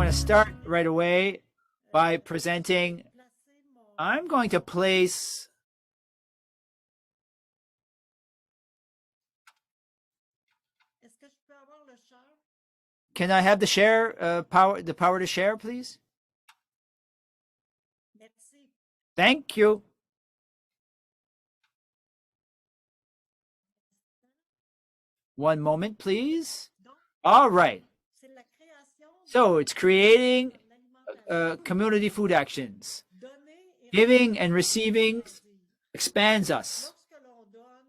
want to start right away by presenting. I'm going to place Can I have the share power, the power to share, please? Thank you. One moment, please. All right. So it's creating community food actions. Giving and receiving expands us.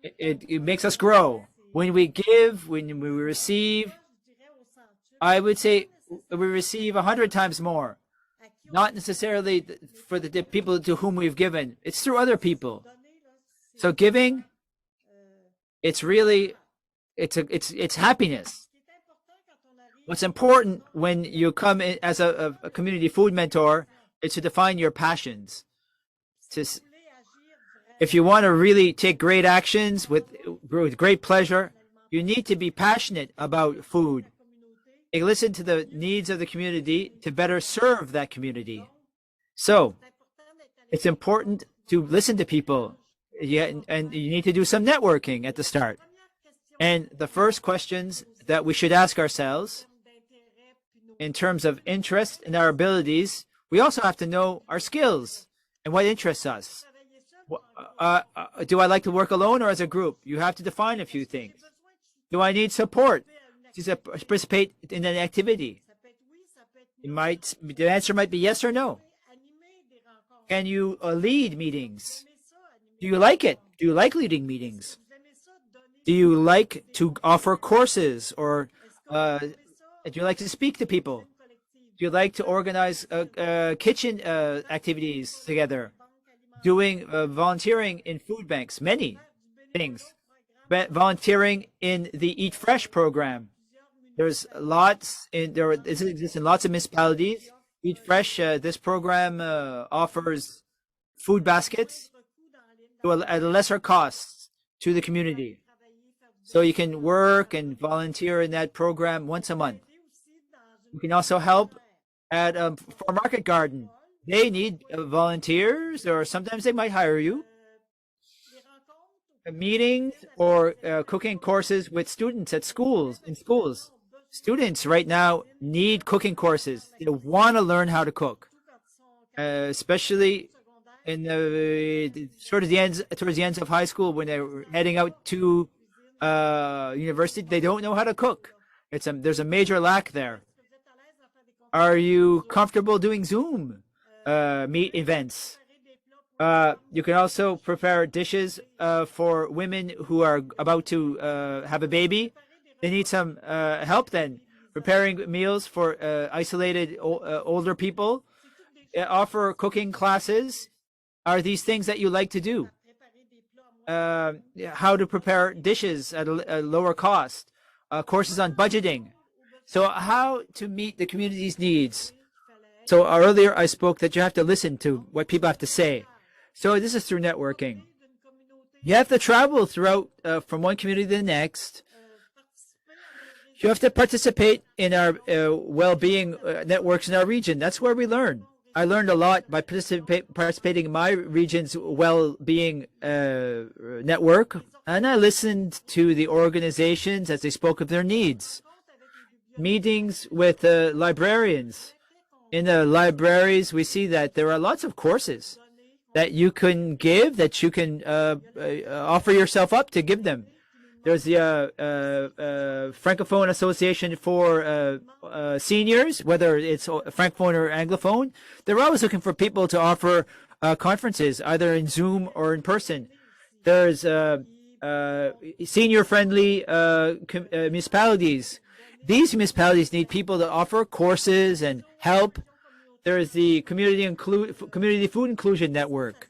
It makes us grow. When we give, when we receive, I would say we receive 100 times more. Not necessarily for the people to whom we've given. It's through other people. So giving, it's really, it's happiness. What's important when you come in as a community food mentor is to define your passions. If you want to really take great actions with great pleasure, you need to be passionate about food. And listen to the needs of the community to better serve that community. So it's important to listen to people. And you need to do some networking at the start. And the first questions that we should ask ourselves in terms of interest and our abilities, we also have to know our skills and what interests us. Do I like to work alone or as a group? You have to define a few things. Do I need support to participate in an activity? The answer might be yes or no. Can you lead meetings? Do you like it? Do you like leading meetings? Do you like to offer courses, or do you like to speak to people? Do you like to organize kitchen activities together? Doing volunteering in food banks, many things. Volunteering in the Eat Fresh program. There's lots in there. It exists in lots of municipalities. Eat Fresh. This program offers food baskets at a lesser cost to the community. So you can work and volunteer in that program once a month. You can also help at for a market garden. They need volunteers, or sometimes they might hire you. Meetings or cooking courses with students at schools. Students right now need cooking courses. They want to learn how to cook, especially in towards the ends of high school, when they're heading out to university. They don't know how to cook. There's a major lack there. Are you comfortable doing Zoom meet events? You can also prepare dishes for women who are about to have a baby. They need some help then. Preparing meals for isolated older people. Offer cooking classes. Are these things that you like to do? How to prepare dishes at a lower cost. Courses on budgeting. So how to meet the community's needs. So earlier I spoke that you have to listen to what people have to say. So this is through networking. You have to travel throughout from one community to the next. You have to participate in our well-being networks in our region. That's where we learn. I learned a lot by participating in my region's well-being network, and I listened to the organizations as they spoke of their needs. Meetings with librarians. In the libraries, we see that there are lots of courses that you can give, that you can offer yourself up to give them. There's the Francophone Association for seniors, whether it's Francophone or Anglophone. They're always looking for people to offer conferences, either in Zoom or in person. There's senior-friendly municipalities. These municipalities need people to offer courses and help. There is the Community Food Inclusion Network.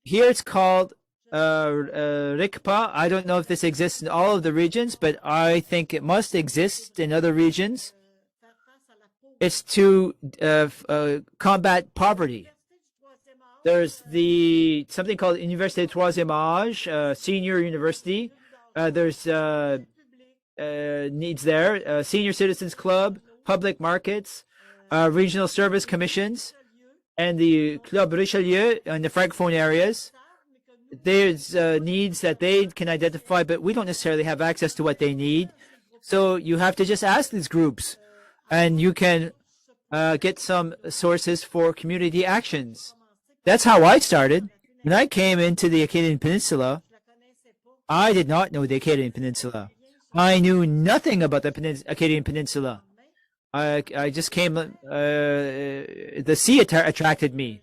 Here it's called RICPA. I don't know if this exists in all of the regions, but I think it must exist in other regions. It's to combat poverty. There's something called Université Troisième Âge, senior university. There's needs there. Senior Citizens Club, public markets, regional service commissions and the Club Richelieu in the Francophone areas. There's needs that they can identify, but we don't necessarily have access to what they need. So you have to just ask these groups, and you can get some sources for community actions. That's how I started. When I came into the Acadian Peninsula, I did not know the Acadian Peninsula. I knew nothing about the Acadian Peninsula. I just came, the sea attracted me.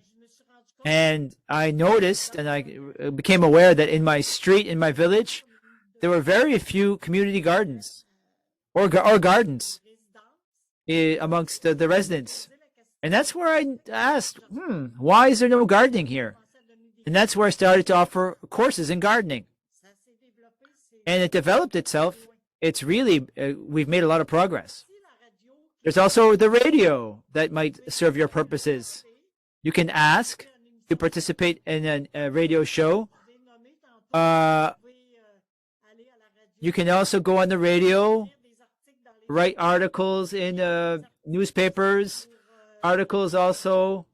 And I noticed and I became aware that in my street, in my village, there were very few community gardens or gardens amongst the residents. And that's where I asked, why is there no gardening here? And that's where I started to offer courses in gardening. And it developed itself. It's really, we've made a lot of progress. There's also the radio that might serve your purposes. You can ask to participate in a radio show. You can also go on the radio, write articles in newspapers, articles also,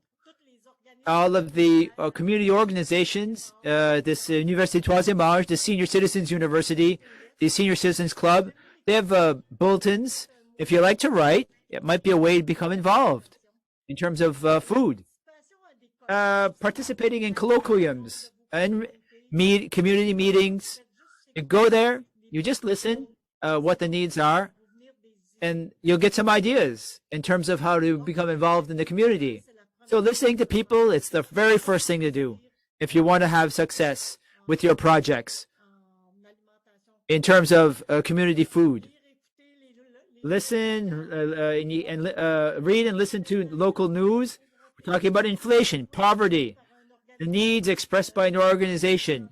all of the community organizations, this Université Troisième Âge, the Senior Citizens University, the Senior Citizens Club, they have bulletins. If you like to write, it might be a way to become involved in terms of food. Participating in colloquiums and community meetings. You go there, you just listen what the needs are, and you'll get some ideas in terms of how to become involved in the community. So listening to people, it's the very first thing to do if you want to have success with your projects in terms of community food. Listen and read and listen to local news. We're talking about inflation, poverty, the needs expressed by an organization,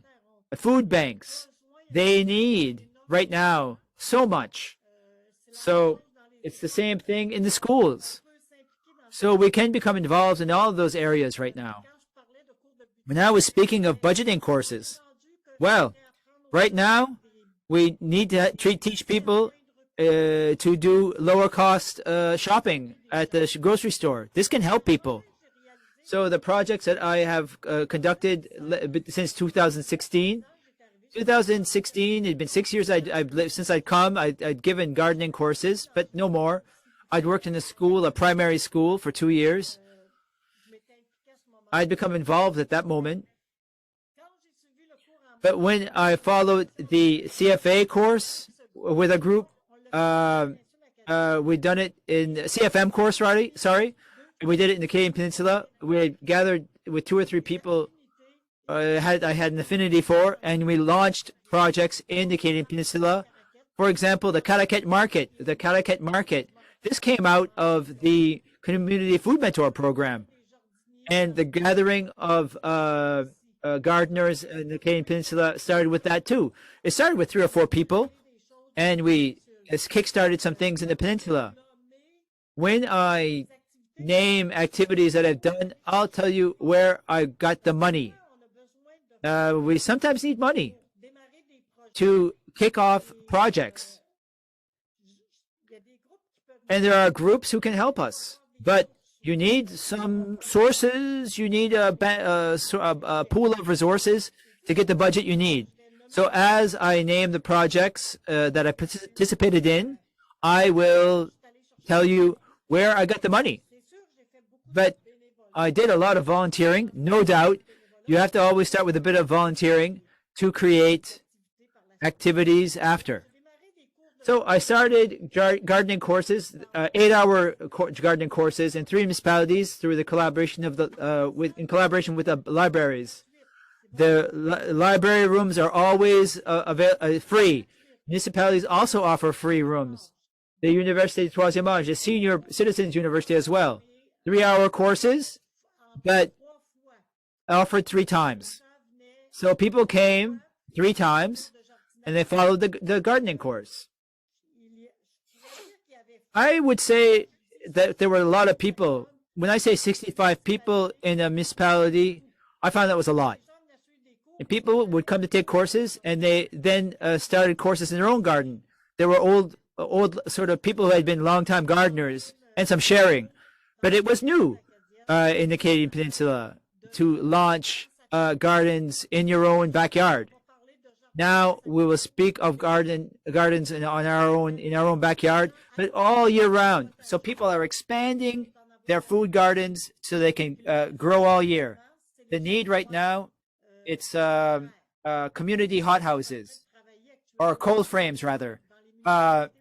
food banks. They need right now so much. So it's the same thing in the schools. So we can become involved in all of those areas right now. When I was speaking of budgeting courses, well, right now we need to teach people to do lower cost shopping at the grocery store. This can help people. So the projects that I have conducted since 2016, it had been 6 years since I'd come. I'd given gardening courses, but no more. I'd worked in a primary school for 2 years. I'd become involved at that moment. But when I followed the CFA course with a group, we'd done it in CFM course, sorry. We did it in the Canadian Peninsula. We had gathered with 2 or 3 people I had an affinity for, and we launched projects in the Canadian Peninsula. For example, the Caraquette Market. This came out of the Community Food Mentor Program. And the gathering of gardeners in the Canadian Peninsula started with that too. It started with 3 or 4 people, and we kick-started some things in the peninsula. When I name activities that I've done, I'll tell you where I got the money. We sometimes need money to kick off projects. And there are groups who can help us. But you need some sources. You need a pool of resources to get the budget you need. So as I name the projects that I participated in, I will tell you where I got the money. But I did a lot of volunteering, no doubt. You have to always start with a bit of volunteering to create activities after. So I started gardening courses, 8-hour gardening courses in 3 municipalities through the collaboration of in collaboration with the libraries. The library rooms are always free. Municipalities also offer free rooms. The Université Troisième Âge, the Senior Citizens University as well. 3-hour courses, but offered 3 times. So people came 3 times, and they followed the gardening course. I would say that there were a lot of people. When I say 65 people in a municipality, I found that was a lot. And people would come to take courses, and they then started courses in their own garden. There were old sort of people who had been long-time gardeners, and some sharing. but it was new in the Canadian Peninsula to launch gardens in your own backyard. Now we will speak of gardens in our own backyard, but all year round. So people are expanding their food gardens so they can grow all year. The need right now, it's community hothouses or cold frames rather. We're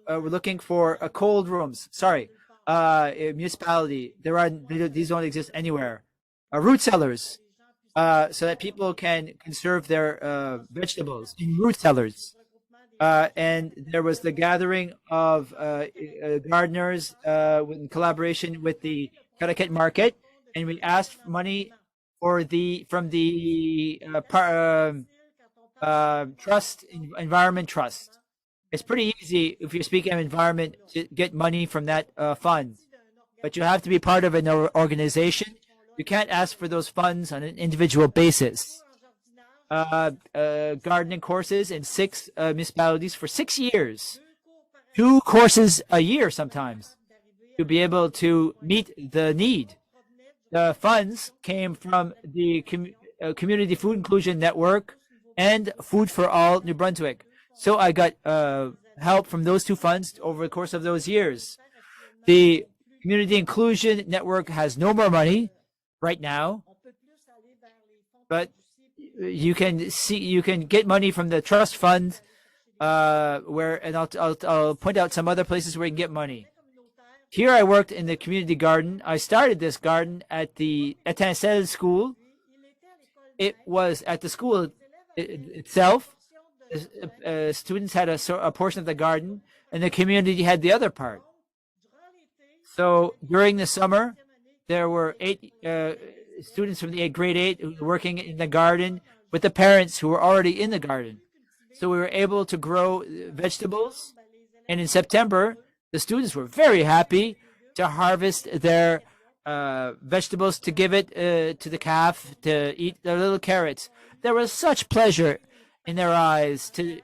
looking for cold rooms. Sorry, municipality. These don't exist anywhere. Root cellars. So that people can conserve their vegetables in root cellars. And there was the gathering of gardeners in collaboration with the Connecticut Market, and we asked money from the trust, environment trust. It's pretty easy if you're speaking of environment to get money from that fund, but you have to be part of an organization. You can't ask for those funds on an individual basis. Gardening courses in 6 municipalities for 6 years. 2 courses a year sometimes to be able to meet the need. The funds came from the Community Food Inclusion Network and Food for All New Brunswick. So I got help from those 2 funds over the course of those years. The Community Inclusion Network has no more money right now, but you can get money from the trust fund and I'll point out some other places where you can get money. Here I worked in the community garden. I started this garden at the Etincelle school. It was at the school itself. Students had a portion of the garden and the community had the other part. So during the summer, there were 8 students from the grade 8 working in the garden with the parents who were already in the garden. So we were able to grow vegetables. And in September, the students were very happy to harvest their vegetables to give it to the calf to eat their little carrots. There was such pleasure in their eyes to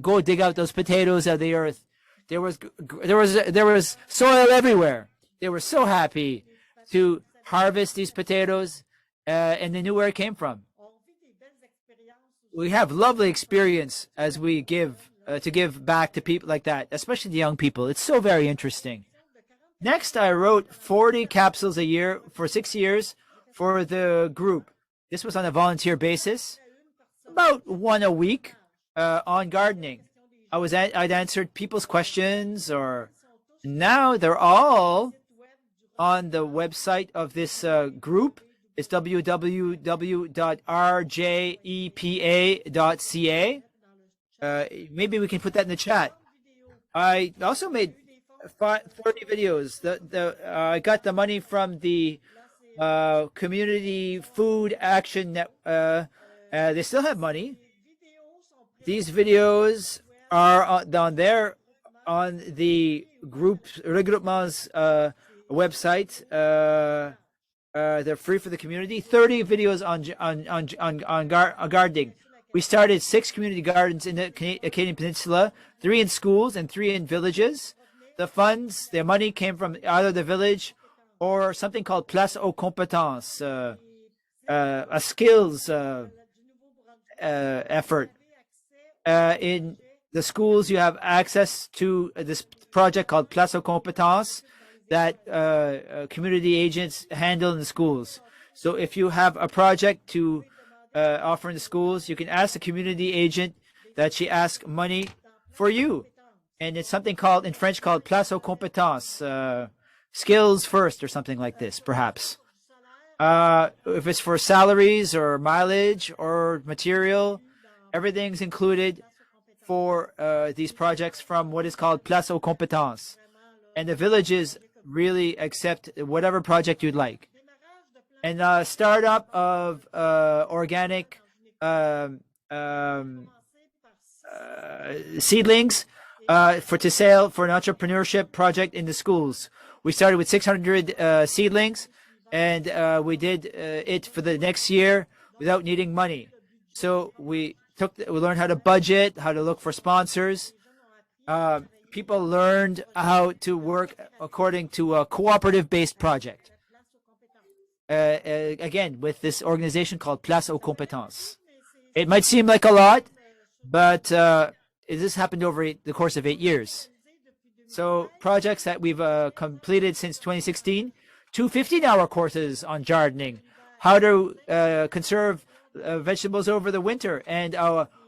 go dig out those potatoes out of the earth. There was soil everywhere. They were so happy to harvest these potatoes, and they knew where it came from. We have lovely experience as we give to give back to people like that, especially the young people. It's so very interesting. Next, I wrote 40 capsules a year for 6 years for the group. This was on a volunteer basis, about 1 a week on gardening. I'd answered people's questions, or now they're all on the website of this group. It's www.rjepa.ca. Maybe we can put that in the chat. I also made 30 videos. I got the money from the Community Food Action Net. They still have money. These videos are on there on the group regroupements website. They're free for the community. 30 videos on gardening. We started 6 community gardens in the Canadian Peninsula, 3 in schools and 3 in villages. The funds, the money came from either the village or something called Place aux Compétences, a skills effort. In the schools, you have access to this project called Place aux Compétences that community agents handle in the schools. So if you have a project to offer in the schools, you can ask the community agent that she asks money for you. And it's something called, in French, called Place aux Compétences, skills first or something like this, perhaps. If it's for salaries or mileage or material, everything's included for these projects from what is called Place aux Compétences. And the villages really accept whatever project you'd like. And startup of organic seedlings to sale for an entrepreneurship project in the schools. We started with 600 seedlings, and we did it for the next year without needing money. So we learned how to budget, how to look for sponsors. people learned how to work according to a cooperative-based project. Again, with this organization called Place aux Compétences. It might seem like a lot, but this happened over the course of 8 years. So projects that we've completed since 2016, 2 15-hour courses on gardening, how to conserve vegetables over the winter, and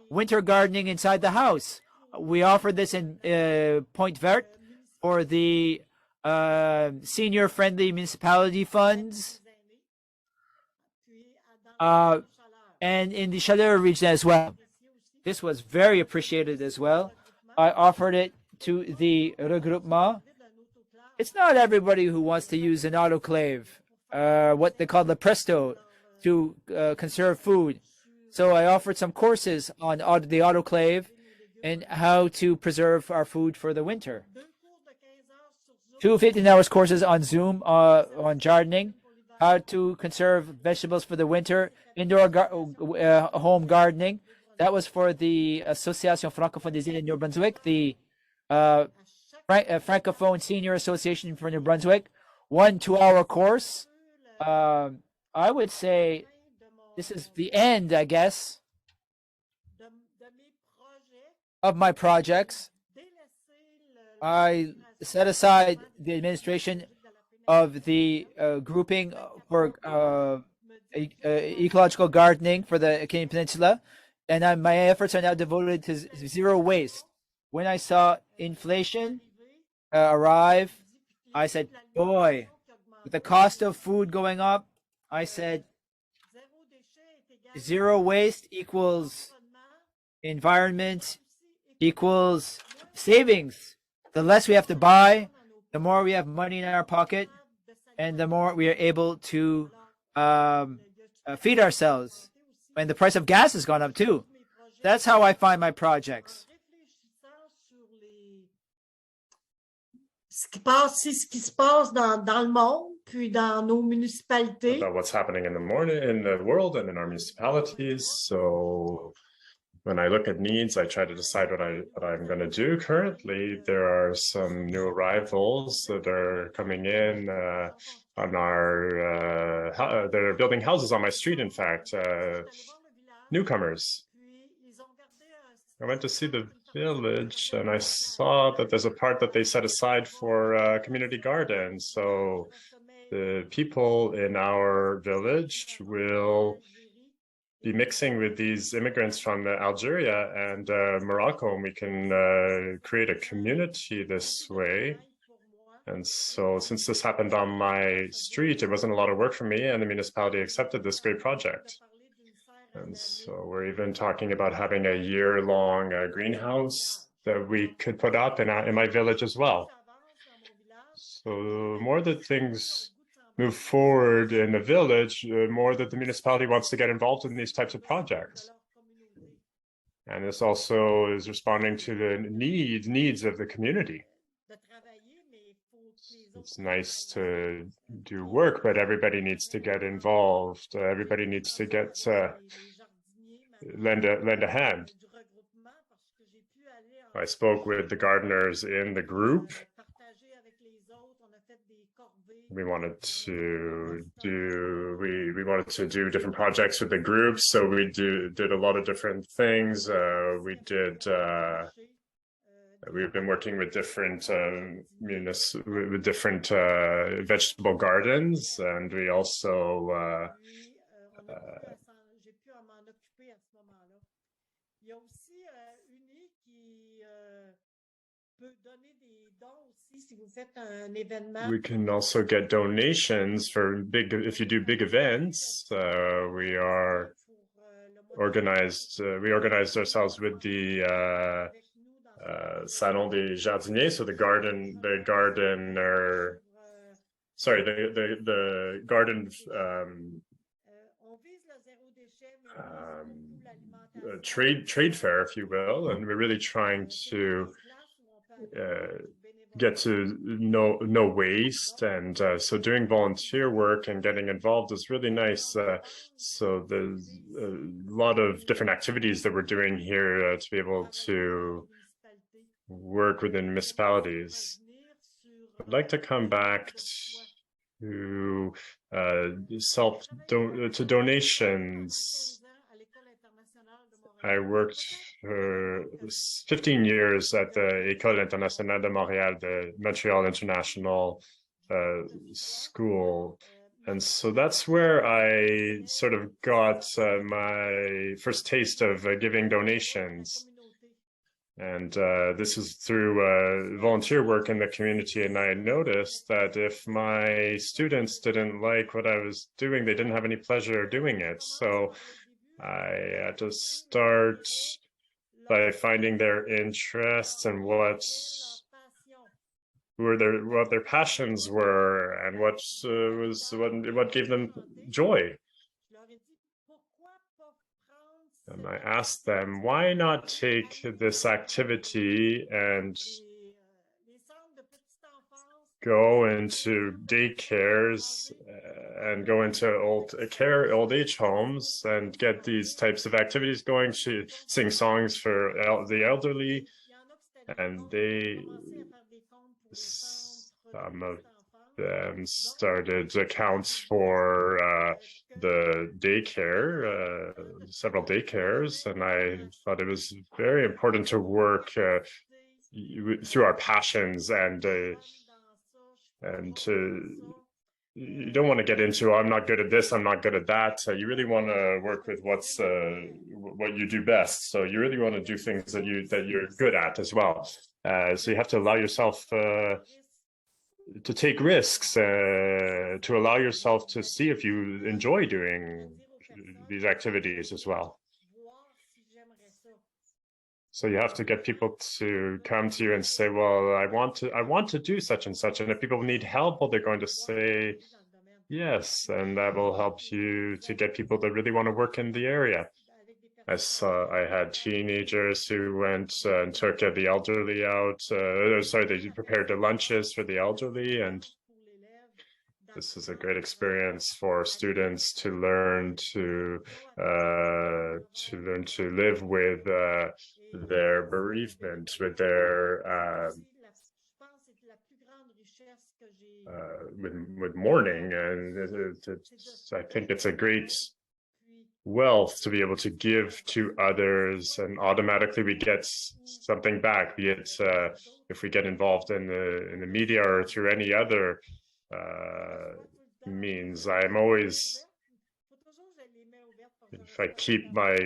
winter gardening inside the house. We offered this in Point Verte for the senior-friendly municipality funds, and in the Chaleur region as well. This was very appreciated as well. I offered it to the regroupement. It's not everybody who wants to use an autoclave, what they call the Presto, to conserve food. So I offered some courses on the autoclave and how to preserve our food for the winter. 2 15-hour courses on Zoom on gardening, how to conserve vegetables for the winter, indoor home gardening. That was for the Association Francophone des Îles New Brunswick, the Francophone Senior Association for New Brunswick. 1 2-hour course. I would say this is the end, I guess, of my projects. I set aside the administration of the grouping for ecological gardening for the Canadian Peninsula, and my efforts are now devoted to zero waste. When I saw inflation arrive, I said, boy, with the cost of food going up, I said, zero waste equals environment equals savings. The less we have to buy, the more we have money in our pocket, and the more we are able to feed ourselves. And the price of gas has gone up too. That's how I find my projects. Ce qui se passe dans le monde, puis dans nos municipalités. About what's happening in the world and in our municipalities. So when I look at needs, I try to decide what I'm going to do. Currently, there are some new arrivals that are coming in on our. They're building houses on my street. In fact, newcomers. I went to see the village and I saw that there's a part that they set aside for community gardens. So the people in our village will be mixing with these immigrants from Algeria and Morocco, and we can create a community this way. And so since this happened on my street, it wasn't a lot of work for me, and the municipality accepted this great project. And so we're even talking about having a year-long greenhouse that we could put up in my village as well. So the more that things move forward in the village, the more that the municipality wants to get involved in these types of projects. And this also is responding to the needs of the community. It's nice to do work, but everybody needs to get involved. Everybody needs to get lend a hand. I spoke with the gardeners in the group. We wanted to do different projects with the group, so we did a lot of different things. We've been working with different vegetable gardens, and we also we can also get donations for if you do big events. We organized ourselves with the Salon des Jardiniers, so the garden trade fair, if you will, and we're really trying to get to no waste, and so doing volunteer work and getting involved is really nice. So there's a lot of different activities that we're doing here to be able to work within municipalities. I'd like to come back to donations. I worked for 15 years at the École Internationale de Montréal, the Montreal International School. And so that's where I sort of got my first taste of giving donations. And this is through volunteer work in the community. And I noticed that if my students didn't like what I was doing, they didn't have any pleasure doing it. So I had to start by finding their interests and what their passions were and what gave them joy. And I asked them, why not take this activity and go into daycares and go into old age homes and get these types of activities going, to sing songs for the elderly. And some of them started accounts for the daycare, several daycares, and I thought it was very important to work through our passions and you don't want to get into, oh, I'm not good at this, I'm not good at that. You really want to work with what you do best. So you really want to do things that you're good at as well. So you have to allow yourself to take risks, to allow yourself to see if you enjoy doing these activities as well. So you have to get people to come to you and say, well, I want to do such and such. And if people need help, well, they're going to say yes, and that will help you to get people that really want to work in the area. I had teenagers who went and took the elderly out. They prepared the lunches for the elderly, and this is a great experience for students to learn to live with their bereavement, with their with mourning, and I think it's a great wealth to be able to give to others, and automatically we get something back, be it if we get involved in the media or through any other means. I'm always, if I keep my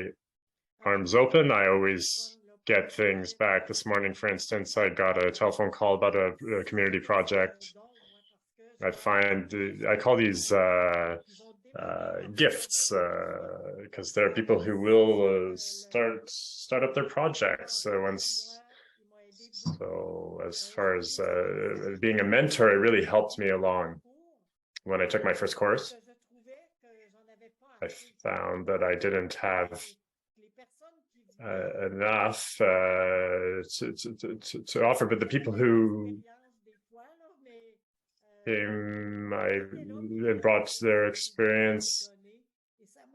arms open, I always get things back. This morning, for instance, I got a telephone call about a community project. I call these gifts, because there are people who will start up their projects. So as far as being a mentor, it really helped me along. When I took my first course, I found that I didn't have enough to offer, but the people who came and brought their experience,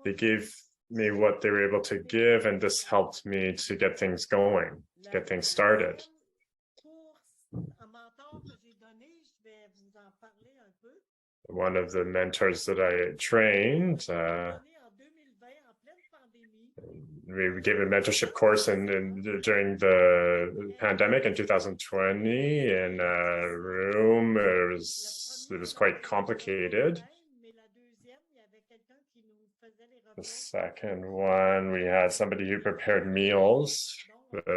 they gave me what they were able to give, and this helped me to get things going, to get things started. One of the mentors that I trained, we gave a mentorship course during the pandemic in 2020 in a room. It was quite complicated. The second one, we had somebody who prepared meals,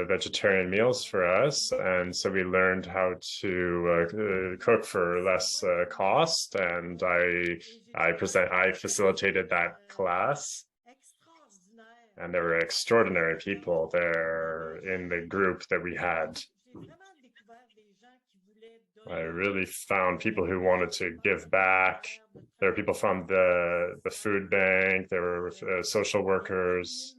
vegetarian meals for us, and so we learned how to cook for less cost, and I facilitated that class. And there were extraordinary people there in the group that we had. I really found people who wanted to give back. There were people from the food bank. There were social workers.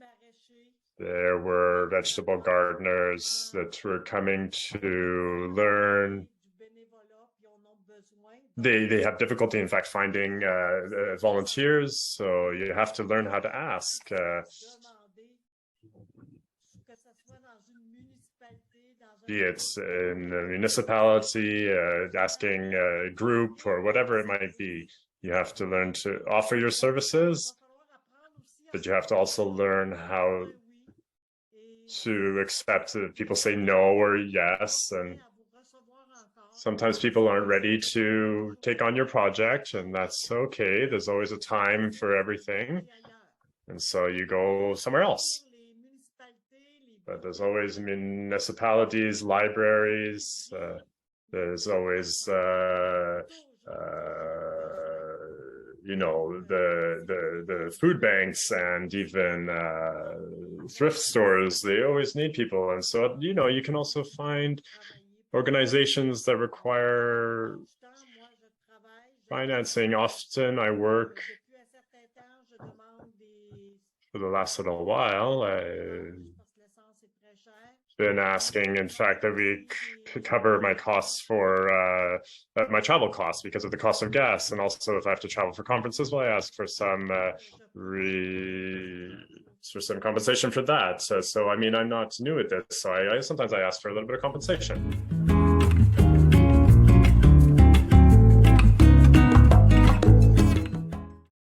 There were vegetable gardeners that were coming to learn. They have difficulty, in fact, finding volunteers, so you have to learn how to ask. be it in a municipality, asking a group or whatever it might be. You have to learn to offer your services, but you have to also learn how to accept that people say no or yes. And sometimes people aren't ready to take on your project, and that's okay. There's always a time for everything. And so you go somewhere else. But there's always municipalities, libraries, there's always you know, the food banks and even thrift stores. They always need people, and so you know you can also find organizations that require financing. Often I work for the last little while. I've been asking, in fact, that we cover my costs for my travel costs because of the cost of gas, and also if I have to travel for conferences, well, I ask for some compensation for that. So I mean, I'm not new at this, so I sometimes I ask for a little bit of compensation.